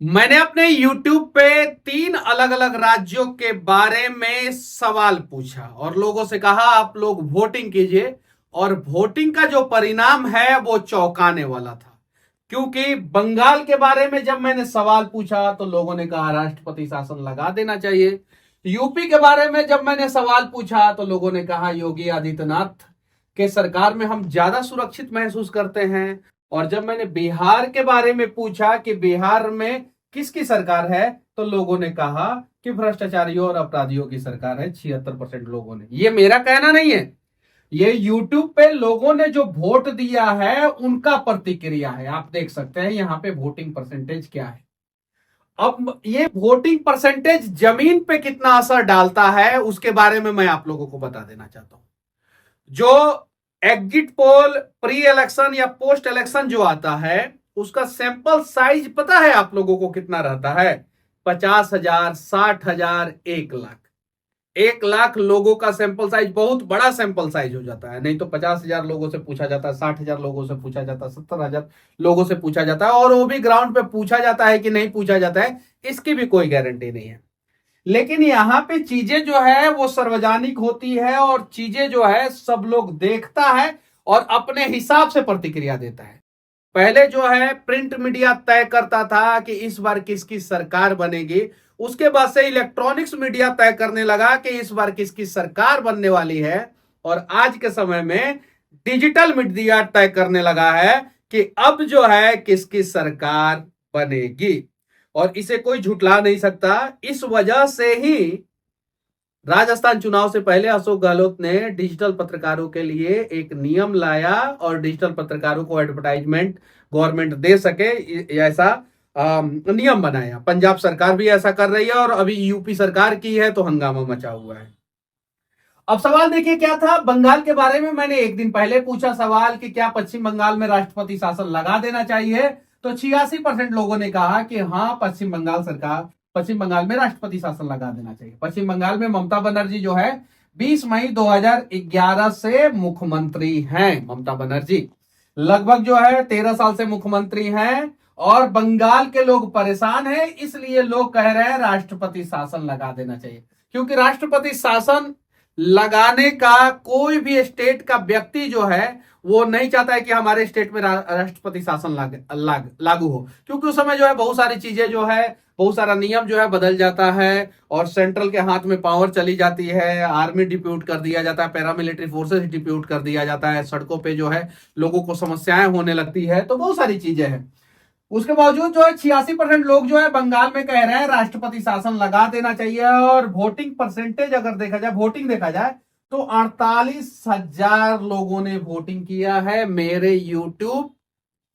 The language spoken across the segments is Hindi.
मैंने अपने YouTube पे 3 अलग अलग राज्यों के बारे में सवाल पूछा और लोगों से कहा आप लोग वोटिंग कीजिए। और वोटिंग का जो परिणाम है वो चौंकाने वाला था। क्योंकि बंगाल के बारे में जब मैंने सवाल पूछा तो लोगों ने कहा राष्ट्रपति शासन लगा देना चाहिए। यूपी के बारे में जब मैंने सवाल पूछा तो लोगों ने कहा योगी आदित्यनाथ के सरकार में हम ज्यादा सुरक्षित महसूस करते हैं। और जब मैंने बिहार के बारे में पूछा कि बिहार में किसकी सरकार है तो लोगों ने कहा कि भ्रष्टाचारियों और अपराधियों की सरकार है। 76% लोगों ने, ये मेरा कहना नहीं है, ये यूट्यूब पे लोगों ने जो वोट दिया है उनका प्रतिक्रिया है। आप देख सकते हैं यहां पे वोटिंग परसेंटेज क्या है। अब ये वोटिंग परसेंटेज जमीन पे कितना असर डालता है उसके बारे में मैं आप लोगों को बता देना चाहता हूं। जो एग्जिट पोल प्री इलेक्शन या पोस्ट इलेक्शन जो आता है उसका सैंपल साइज पता है आप लोगों को कितना रहता है? 50,000, 60,000, 1 लाख। 1 लाख लोगों का सैंपल साइज बहुत बड़ा सैंपल साइज हो जाता है। नहीं तो 50,000 लोगों से पूछा जाता है, 60,000 लोगों से पूछा जाता है, 70,000 लोगों से पूछा जाता है, और वो भी ग्राउंड पे पूछा जाता है कि नहीं पूछा जाता है इसकी भी कोई गारंटी नहीं है। लेकिन यहां पे चीजें जो है वो सार्वजनिक होती है और चीजें जो है सब लोग देखता है और अपने हिसाब से प्रतिक्रिया देता है। पहले जो है प्रिंट मीडिया तय करता था कि इस बार किसकी सरकार बनेगी। उसके बाद से इलेक्ट्रॉनिक्स मीडिया तय करने लगा कि इस बार किसकी सरकार बनने वाली है। और आज के समय में डिजिटल मीडिया तय करने लगा है कि अब जो है किसकी सरकार बनेगी। और इसे कोई झुठला नहीं सकता। इस वजह से ही राजस्थान चुनाव से पहले अशोक गहलोत ने डिजिटल पत्रकारों के लिए एक नियम लाया और डिजिटल पत्रकारों को एडवर्टाइजमेंट गवर्नमेंट दे सके ऐसा नियम बनाया। पंजाब सरकार भी ऐसा कर रही है और अभी यूपी सरकार की है तो हंगामा मचा हुआ है। अब सवाल देखिए क्या था। बंगाल के बारे में मैंने एक दिन पहले पूछा सवाल कि क्या पश्चिम बंगाल में राष्ट्रपति शासन लगा देना चाहिए, तो 86% लोगों ने कहा कि हाँ पश्चिम बंगाल में राष्ट्रपति शासन लगा देना चाहिए। पश्चिम बंगाल में ममता बनर्जी जो है 20 मई 2011 से मुख्यमंत्री हैं। ममता बनर्जी लगभग जो है 13 साल से मुख्यमंत्री हैं और बंगाल के लोग परेशान हैं, इसलिए लोग कह रहे हैं राष्ट्रपति शासन लगा देना चाहिए। क्योंकि राष्ट्रपति शासन लगाने का कोई भी स्टेट का व्यक्ति जो है वो नहीं चाहता है कि हमारे स्टेट में राष्ट्रपति शासन लागू हो। क्योंकि उस समय जो है बहुत सारी चीजें जो है, बहुत सारा नियम जो है बदल जाता है और सेंट्रल के हाथ में पावर चली जाती है, आर्मी डिप्यूट कर दिया जाता है, पैरामिलिट्री फोर्सेस डिप्यूट कर दिया जाता है, सड़कों पे जो है लोगों को समस्याएं होने लगती है, तो बहुत सारी चीजें हैं। उसके बावजूद जो है 86% लोग जो है बंगाल में कह रहे हैं राष्ट्रपति शासन लगा देना चाहिए। और वोटिंग परसेंटेज अगर देखा जाए, वोटिंग देखा जाए तो 48,000 लोगों ने वोटिंग किया है मेरे यूट्यूब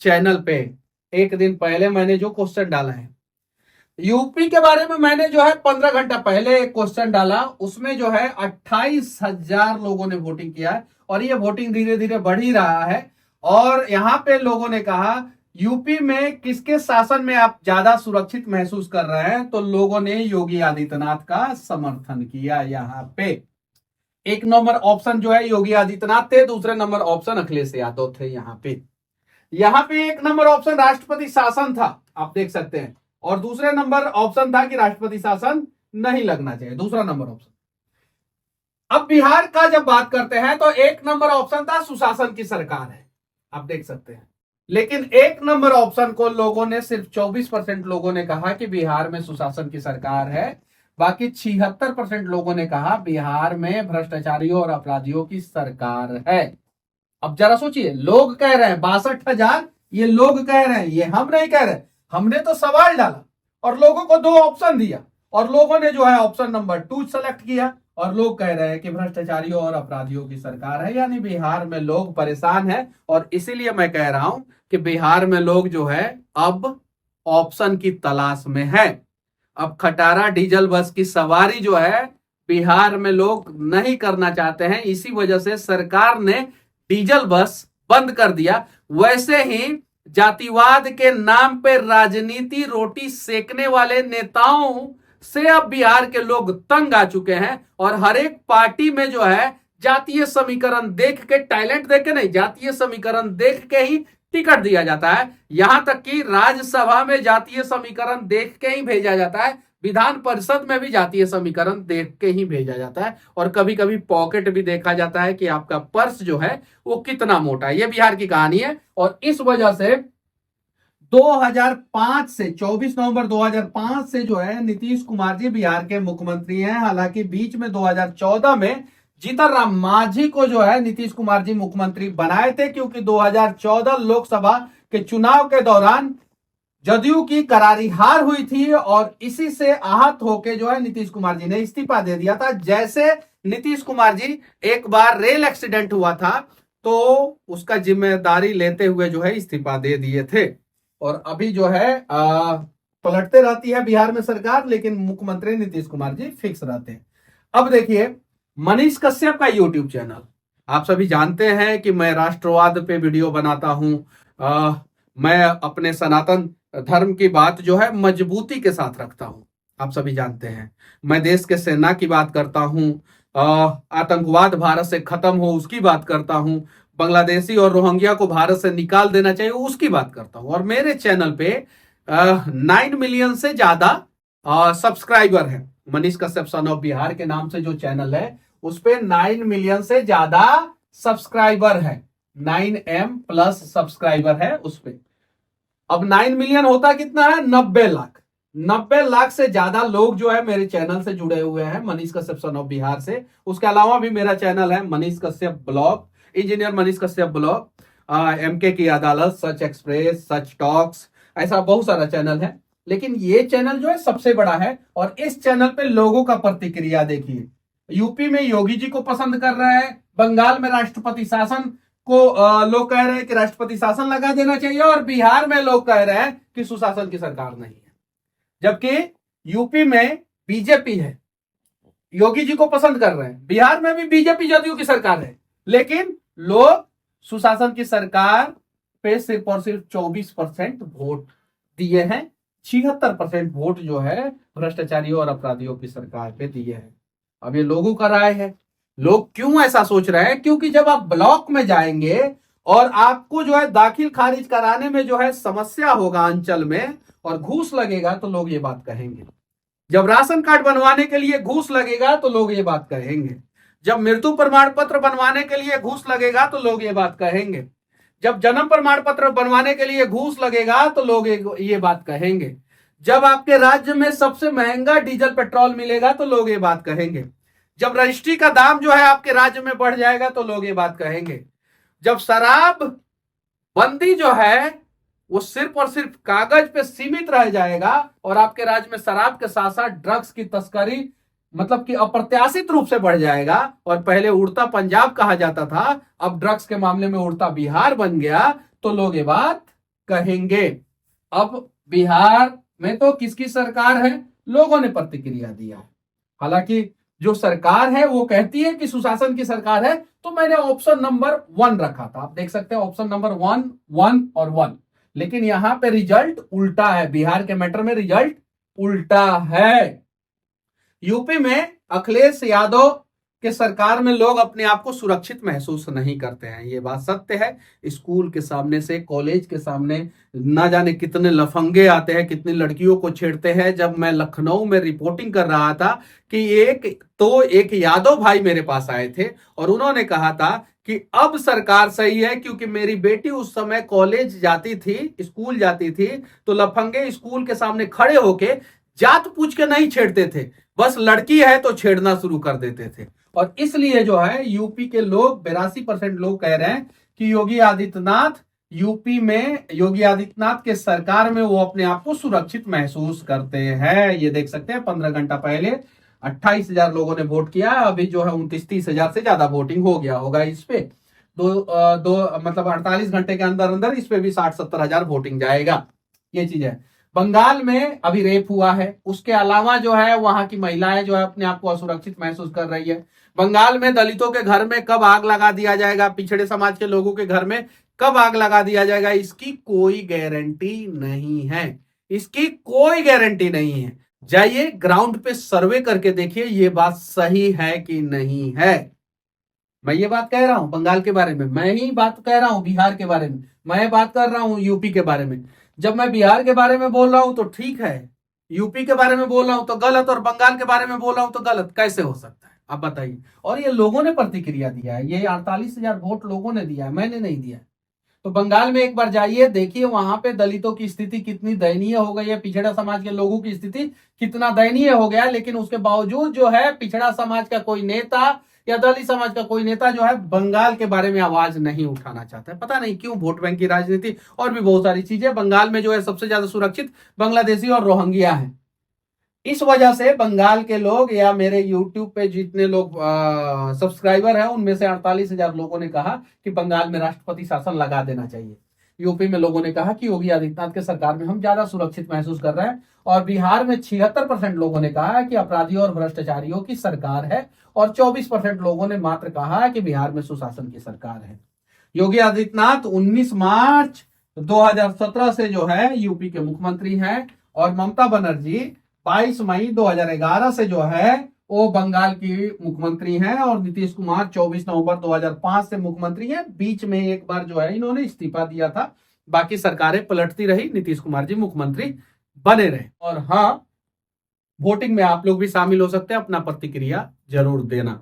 चैनल पे। एक दिन पहले मैंने जो क्वेश्चन डाला है यूपी के बारे में, मैंने जो है 15 घंटा पहले एक क्वेश्चन डाला, उसमें जो है 28,000 लोगों ने वोटिंग किया है। और ये वोटिंग धीरे धीरे बढ़ ही रहा है। और यहां पे लोगों ने कहा यूपी में किसके शासन में आप ज्यादा सुरक्षित महसूस कर रहे हैं, तो लोगों ने योगी आदित्यनाथ का समर्थन किया। यहां पे एक नंबर ऑप्शन जो है योगी आदित्यनाथ थे, दूसरे नंबर ऑप्शन अखिलेश यादव थे। यहां पे एक नंबर ऑप्शन राष्ट्रपति शासन था, आप देख सकते हैं, और दूसरे नंबर ऑप्शन था कि राष्ट्रपति शासन नहीं लगना चाहिए, दूसरा नंबर ऑप्शन। अब बिहार का जब बात करते हैं तो एक नंबर ऑप्शन था सुशासन की सरकार है, आप देख सकते हैं। लेकिन एक नंबर ऑप्शन को लोगों ने सिर्फ 24% लोगों ने कहा कि बिहार में सुशासन की सरकार है। बाकी 76% लोगों ने कहा बिहार में भ्रष्टाचारियों और अपराधियों की सरकार है। अब जरा सोचिए, लोग कह रहे हैं 62,000, ये लोग कह रहे हैं, ये हम नहीं कह रहे। हमने तो सवाल डाला और लोगों को 2 ऑप्शन दिया और लोगों ने जो है ऑप्शन नंबर 2 सेलेक्ट किया और लोग कह रहे हैं कि भ्रष्टाचारियों और अपराधियों की सरकार है। यानी बिहार में लोग परेशान हैं और इसीलिए मैं कह रहा हूं कि बिहार में लोग जो है अब ऑप्शन की तलाश में है। अब खटारा डीजल बस की सवारी जो है बिहार में लोग नहीं करना चाहते हैं, इसी वजह से सरकार ने डीजल बस बंद कर दिया। वैसे ही जातिवाद के नाम पे राजनीति रोटी सेकने वाले नेताओं से अब बिहार के लोग तंग आ चुके हैं और हर एक पार्टी में जो है जातीय समीकरण देख के, टैलेंट देख के नहीं, जातीय समीकरण देख के ही टिकट दिया जाता है। यहां तक कि राज्यसभा में जातीय समीकरण देख के ही भेजा जाता है, विधान परिषद में भी जातीय समीकरण देख के ही भेजा जाता है, और कभी कभी पॉकेट भी देखा जाता है कि आपका पर्स जो है वो कितना मोटा है। ये बिहार की कहानी है। और इस वजह से 2005 से 24 नवंबर 2005 से जो है नीतीश कुमार जी बिहार के मुख्यमंत्री हैं। हालांकि बीच में 2014 में जीतन राम मांझी को जो है नीतीश कुमार जी मुख्यमंत्री बनाए थे, क्योंकि 2014 लोकसभा के चुनाव के दौरान जदयू की करारी हार हुई थी, और इसी से आहत होकर जो है नीतीश कुमार जी ने इस्तीफा दे दिया था। जैसे नीतीश कुमार जी एक बार रेल एक्सीडेंट हुआ था तो उसका जिम्मेदारी लेते हुए जो है इस्तीफा दे दिए थे, और अभी जो है पलटते रहती है बिहार में सरकार, लेकिन मुख्यमंत्री नीतीश कुमार जी फिक्स रहते हैं। अब देखिए, मनीष कश्यप का यूट्यूब चैनल, आप सभी जानते हैं कि मैं राष्ट्रवाद पे वीडियो बनाता हूं। मैं अपने सनातन धर्म की बात जो है मजबूती के साथ रखता हूं, आप सभी जानते हैं। मैं देश के सेना की बात करता हूं, आतंकवाद भारत से खत्म हो उसकी बात करता हूं, बांग्लादेशी और रोहिंग्या को भारत से निकाल देना चाहिए उसकी बात करता हूं। और मेरे चैनल पे 9 मिलियन से ज्यादा सब्सक्राइबर है। मनीष कश्यप सन ऑफ बिहार के नाम से जो चैनल है उस पे 9 मिलियन से ज्यादा सब्सक्राइबर है, 9M+ सब्सक्राइबर है उस पे। अब 9 मिलियन होता कितना है, 90 लाख। 90 लाख से ज्यादा लोग जो है मेरे चैनल से जुड़े हुए हैं, मनीष कश्यप सन ऑफ बिहार से। उसके अलावा भी मेरा चैनल है Manish Kashyap blog, engineer Manish Kashyap blog, MK की अदालत, सच एक्सप्रेस, सच टॉक्स, ऐसा बहुत सारा चैनल है। लेकिन ये चैनल जो है सबसे बड़ा है, और इस चैनल पे लोगों का प्रतिक्रिया देखिए। यूपी में योगी जी को पसंद कर रहे हैं, बंगाल में राष्ट्रपति शासन को लोग कह रहे हैं कि राष्ट्रपति शासन लगा देना चाहिए, और बिहार में लोग कह रहे हैं कि सुशासन की सरकार नहीं है। जबकि यूपी में बीजेपी है, योगी जी को पसंद कर रहे हैं, बिहार में भी बीजेपी जदयू की सरकार है, लेकिन लोग सुशासन की सरकार पे सिर्फ और सिर्फ 24% वोट दिए हैं। 76% वोट जो है भ्रष्टाचारियों और अपराधियों की सरकार पे दिए हैं। अब ये लोगों का राय है। लोग क्यों ऐसा सोच रहे हैं, क्योंकि जब आप ब्लॉक में जाएंगे और आपको जो है दाखिल खारिज कराने में जो है समस्या होगा अंचल में, और घूस लगेगा, तो लोग ये बात कहेंगे। जब राशन कार्ड बनवाने के लिए घूस लगेगा तो लोग ये बात कहेंगे। जब मृत्यु प्रमाण पत्र बनवाने के लिए घूस लगेगा तो लोग ये बात कहेंगे। जब जन्म प्रमाण पत्र बनवाने के लिए घूस लगेगा तो लोग ये बात कहेंगे। जब आपके राज्य में सबसे महंगा डीजल पेट्रोल मिलेगा तो लोग ये बात कहेंगे। जब रजिस्ट्री का दाम जो है आपके राज्य में बढ़ जाएगा तो लोग ये बात कहेंगे। जब शराब बंदी जो है वो सिर्फ और सिर्फ कागज पे सीमित रह जाएगा, और आपके राज्य में शराब के साथ साथ ड्रग्स की तस्करी मतलब कि अप्रत्याशित रूप से बढ़ जाएगा, और पहले उड़ता पंजाब कहा जाता था, अब ड्रग्स के मामले में उड़ता बिहार बन गया, तो लोग ये बात कहेंगे। अब बिहार में तो किसकी सरकार है, लोगों ने प्रतिक्रिया दिया है। हालांकि जो सरकार है वो कहती है कि सुशासन की सरकार है, तो मैंने ऑप्शन नंबर 1 रखा था। आप देख सकते हैं ऑप्शन नंबर 1, 1 और 1, लेकिन यहां पे रिजल्ट उल्टा है। बिहार के मैटर में रिजल्ट उल्टा है। यूपी में अखिलेश यादव के सरकार में लोग अपने आप को सुरक्षित महसूस नहीं करते हैं, ये बात सत्य है। स्कूल के सामने से कॉलेज के सामने ना जाने कितने लफंगे आते हैं, कितनी लड़कियों को छेड़ते हैं। जब मैं लखनऊ में रिपोर्टिंग कर रहा था कि एक यादव भाई मेरे पास आए थे, और उन्होंने कहा था कि अब सरकार सही है, क्योंकि मेरी बेटी उस समय कॉलेज जाती थी, स्कूल जाती थी, तो लफंगे स्कूल के सामने खड़े होके जात पूछ के नहीं छेड़ते थे, बस लड़की है तो छेड़ना शुरू कर देते थे। और इसलिए जो है यूपी के लोग 82% लोग कह रहे हैं कि योगी आदित्यनाथ के सरकार में वो अपने आप को सुरक्षित महसूस करते हैं। ये देख सकते हैं 15 घंटा पहले 28,000 लोगों ने वोट किया, अभी जो है 29-30 हजार से ज्यादा वोटिंग हो गया होगा इस पे। मतलब 48 घंटे के अंदर अंदर इस पे भी 60-70 हजार वोटिंग जाएगा। ये चीज है। बंगाल में अभी रेप हुआ है, उसके अलावा जो है वहां की महिलाएं जो है अपने आप को असुरक्षित महसूस कर रही है। बंगाल में दलितों के घर में कब आग लगा दिया जाएगा, पिछड़े समाज के लोगों के घर में कब आग लगा दिया जाएगा, इसकी कोई गारंटी नहीं है। इसकी कोई गारंटी नहीं है। जाइए ग्राउंड पे सर्वे करके देखिए ये बात सही है कि नहीं है। मैं ये बात कह रहा हूं बंगाल के बारे में, मैं ही बात कह रहा हूं बिहार के बारे में, मैं बात कर रहा हूं यूपी के बारे में। जब मैं बिहार के बारे में बोल रहा हूं तो ठीक है, यूपी के बारे में बोल रहा हूं तो गलत, और बंगाल के बारे में बोल रहा हूं तो गलत। कैसे हो सकता है आप बताइए? और ये लोगों ने प्रतिक्रिया दिया है, ये 48,000 वोट लोगों ने दिया है, मैंने नहीं दिया है। तो बंगाल में एक बार जाइए, देखिए वहां पे दलितों की स्थिति कितनी दयनीय हो गई है, पिछड़ा समाज के लोगों की स्थिति कितना दयनीय हो गया है। लेकिन उसके बावजूद जो है पिछड़ा समाज का कोई नेता या दलित समाज का कोई नेता जो है बंगाल के बारे में आवाज नहीं उठाना चाहता है। पता नहीं क्यों, वोट बैंक की राजनीति और भी बहुत सारी चीजें। बंगाल में जो है सबसे ज्यादा सुरक्षित बांग्लादेशी और रोहिंग्या है। इस वजह से बंगाल के लोग या मेरे यूट्यूब पे जितने लोग सब्सक्राइबर हैं उनमें से 48,000 लोगों ने कहा कि बंगाल में राष्ट्रपति शासन लगा देना चाहिए। यूपी में लोगों ने कहा कि योगी आदित्यनाथ के सरकार में हम ज्यादा सुरक्षित महसूस कर रहे हैं। और बिहार में 76% लोगों ने कहा कि अपराधियों और भ्रष्टाचारियों की सरकार है, और 24% लोगों ने मात्र कहा कि बिहार में सुशासन की सरकार है। योगी आदित्यनाथ 19 मार्च 2017 से जो है यूपी के मुख्यमंत्री हैं, और ममता बनर्जी 22 मई 2011 से जो है वो बंगाल की मुख्यमंत्री हैं, और नीतीश कुमार 24 नवंबर 2005 से मुख्यमंत्री हैं। बीच में एक बार जो है इन्होंने इस्तीफा दिया था, बाकी सरकारें पलटती रही, नीतीश कुमार जी मुख्यमंत्री बने रहे। और हाँ, वोटिंग में आप लोग भी शामिल हो सकते हैं, अपना प्रतिक्रिया जरूर देना।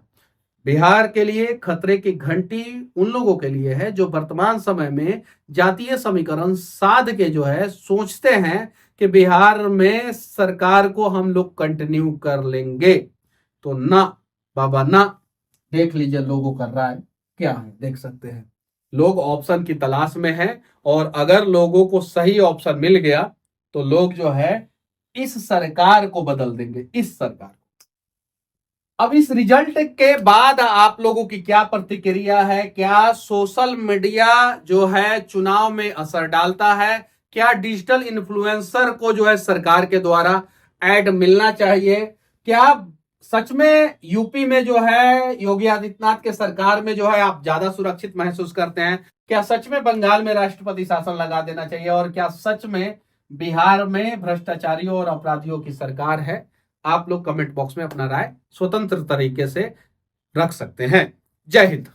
बिहार के लिए खतरे की घंटी उन लोगों के लिए है जो वर्तमान समय में जातीय समीकरण साध के जो है सोचते हैं कि बिहार में सरकार को हम लोग कंटिन्यू कर लेंगे। तो ना बाबा ना, देख लीजिए लोगों का राय क्या है, देख सकते हैं। लोग ऑप्शन की तलाश में हैं, और अगर लोगों को सही ऑप्शन मिल गया तो लोग जो है इस सरकार को बदल देंगे, इस सरकार। अब इस रिजल्ट के बाद आप लोगों की क्या प्रतिक्रिया है? क्या सोशल मीडिया जो है चुनाव में असर डालता है? क्या डिजिटल इन्फ्लुएंसर को जो है सरकार के द्वारा एड मिलना चाहिए? क्या सच में यूपी में जो है योगी आदित्यनाथ के सरकार में जो है आप ज्यादा सुरक्षित महसूस करते हैं? क्या सच में बंगाल में राष्ट्रपति शासन लगा देना चाहिए? और क्या सच में बिहार में भ्रष्टाचारियों और अपराधियों की सरकार है? आप लोग कमेंट बॉक्स में अपना राय स्वतंत्र तरीके से रख सकते हैं। जय हिंद।